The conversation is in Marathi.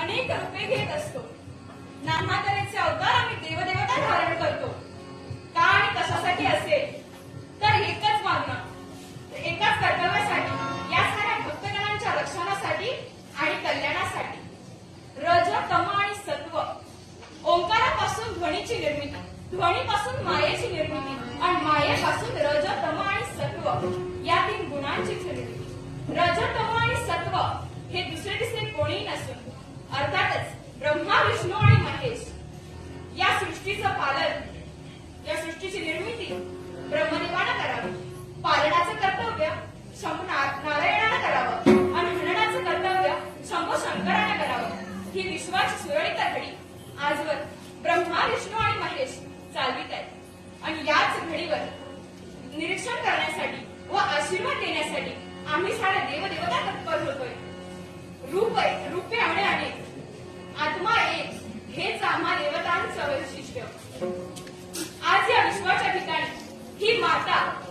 अनेक रूपे घेत असतो. नाना तऱ्हेचे अवतार आम्ही देवदेवता धारण करतो. का आणि कशासाठी असेल तर एकच मागणं, एकाच कर्तव्यासाठी, या साऱ्या भक्तगणांच्या रक्षणासाठी आणि कल्याणासाठी. रज, तम आणि सत्व, ओंकारापासून ध्वनीची निर्मिती, ध्वनीपासून मायेची निर्मिती आणि मायेपासून रज, तम आणि सत्व या तीन गुणांची निर्मिती. रज, तम आणि सत्व हे दुसरे तिसरे कोणीही नसून अर्थातच ब्रह्मा, विष्णू आणि महेश. या सृष्टीचं पालन, या सृष्टीची निर्मिती ब्रह्मदेवानं करावी. पालनाचं कर्तव्य शंभू नारायणानं करावं आणि हननाचं कर्तव्य शंभू शंकरानं करावं. ही विश्वाची सुरळीत घडी आजवर ब्रह्मा, विष्णू आणि महेश चालवित आहेत. आणि याच घडीवर निरीक्षण करण्यासाठी व आशीर्वाद देण्यासाठी आम्ही साऱ्या देवदेवता तत्पर होतोय. रूपे अनेक, आत्मा एक, हेच आम्हा देवतांचं वैशिष्ट्य. आज या विश्वाच्या ठिकाणी ही माता